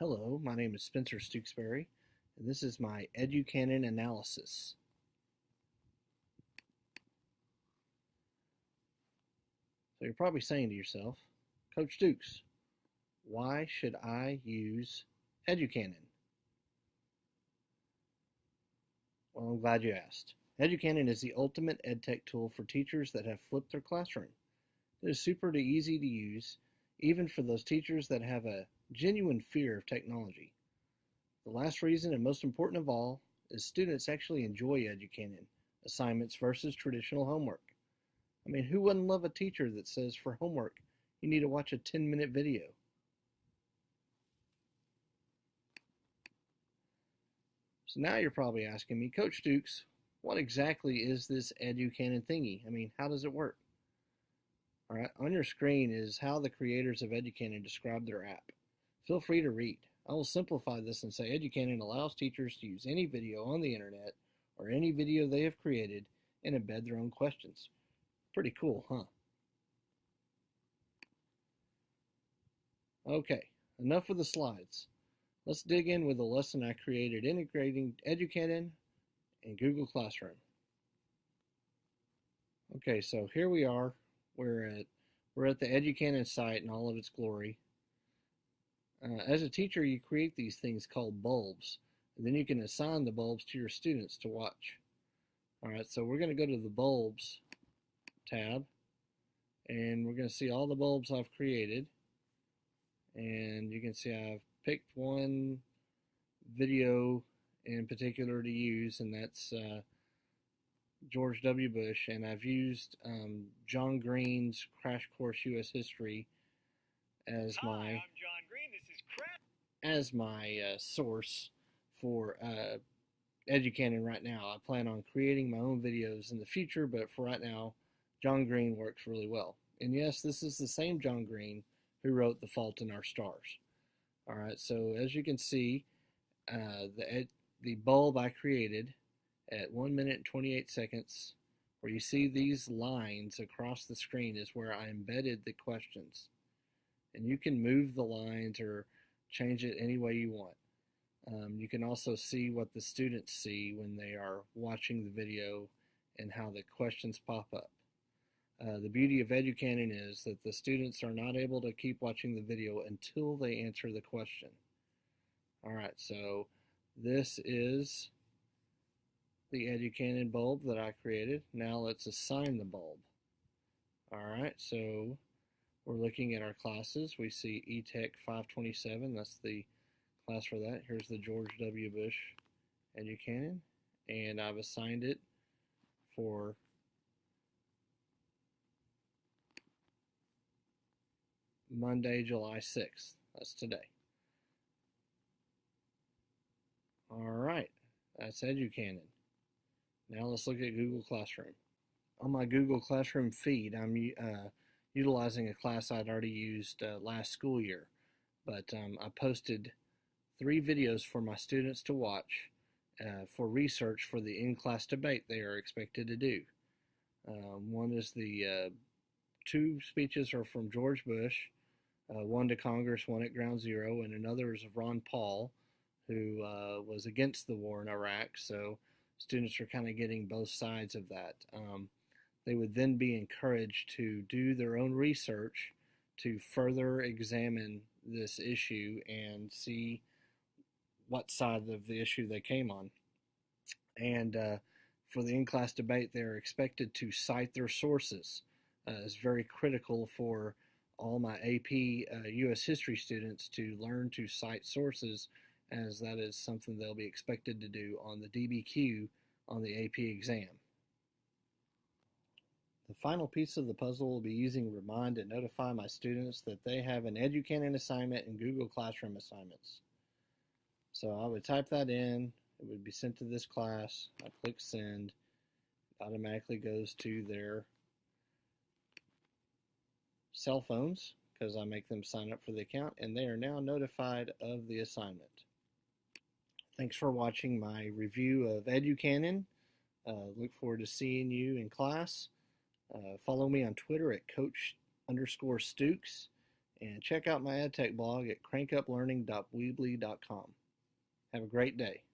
Hello, my name is Spencer Stooksbury, and this is my Educanon analysis. So you're probably saying to yourself, Coach Stooks, why should I use Educanon? Well, I'm glad you asked. Educanon is the ultimate EdTech tool for teachers that have flipped their classroom. It is super easy to use, even for those teachers that have a genuine fear of technology. The last reason, and most important of all, is students actually enjoy Educanon assignments versus traditional homework. I mean, who wouldn't love a teacher that says for homework you need to watch a 10-minute video? So now you're probably asking me, Coach Stooks, what exactly is this Educanon thingy? I mean, how does it work? All right, on your screen is how the creators of Educanon describe their app. Feel free to read. I will simplify this and say Educanon allows teachers to use any video on the internet or any video they have created and embed their own questions. Pretty cool, huh? Okay, enough of the slides. Let's dig in with the lesson I created integrating Educanon and Google Classroom. Okay, so here we are. We're at the Educanon site in all of its glory. As a teacher, you create these things called bulbs, and then you can assign the bulbs to your students to watch. All right, so we're going to go to the Bulbs tab, and we're going to see all the bulbs I've created. And you can see I've picked one video in particular to use, and that's George W. Bush, and I've used John Green's Crash Course U.S. History as my source for Educanon right now. I plan on creating my own videos in the future, but for right now, John Green works really well. And yes, this is the same John Green who wrote The Fault in Our Stars. All right, so as you can see, the bulb I created at 1 minute and 28 seconds, where you see these lines across the screen, is where I embedded the questions. And you can move the lines or change it any way you want. You can also see what the students see when they are watching the video and how the questions pop up. The beauty of Educanon is that the students are not able to keep watching the video until they answer the question. All right, so this is the Educanon bulb that I created. Now let's assign the bulb. All right, so we're looking at our classes. We see ETEC 527, that's the class for that. Here's the George W. Bush Educanon, and I've assigned it for Monday, July 6th. That's today. All right, that's Educanon. Now let's look at Google Classroom. On my Google Classroom feed, I'm utilizing a class I'd already used last school year, but I posted 3 videos for my students to watch for research for the in-class debate they are expected to do. One is the 2 speeches are from George Bush, one to Congress, one at Ground Zero, and another is of Ron Paul, who was against the war in Iraq. So students are kind of getting both sides of that. They would then be encouraged to do their own research to further examine this issue and see what side of the issue they came on. And for the in-class debate, they're expected to cite their sources. It's very critical for all my AP U.S. history students to learn to cite sources, as that is something they'll be expected to do on the DBQ on the AP exam. The final piece of the puzzle will be using Remind to notify my students that they have an Educanon assignment and Google Classroom assignments. So I would type that in, it would be sent to this class, I click send, it automatically goes to their cell phones because I make them sign up for the account, and they are now notified of the assignment. Thanks for watching my review of Educanon. Look forward to seeing you in class. Follow me on Twitter at Coach_Stooks, And check out my EdTech blog at crankuplearning.weebly.com. Have a great day.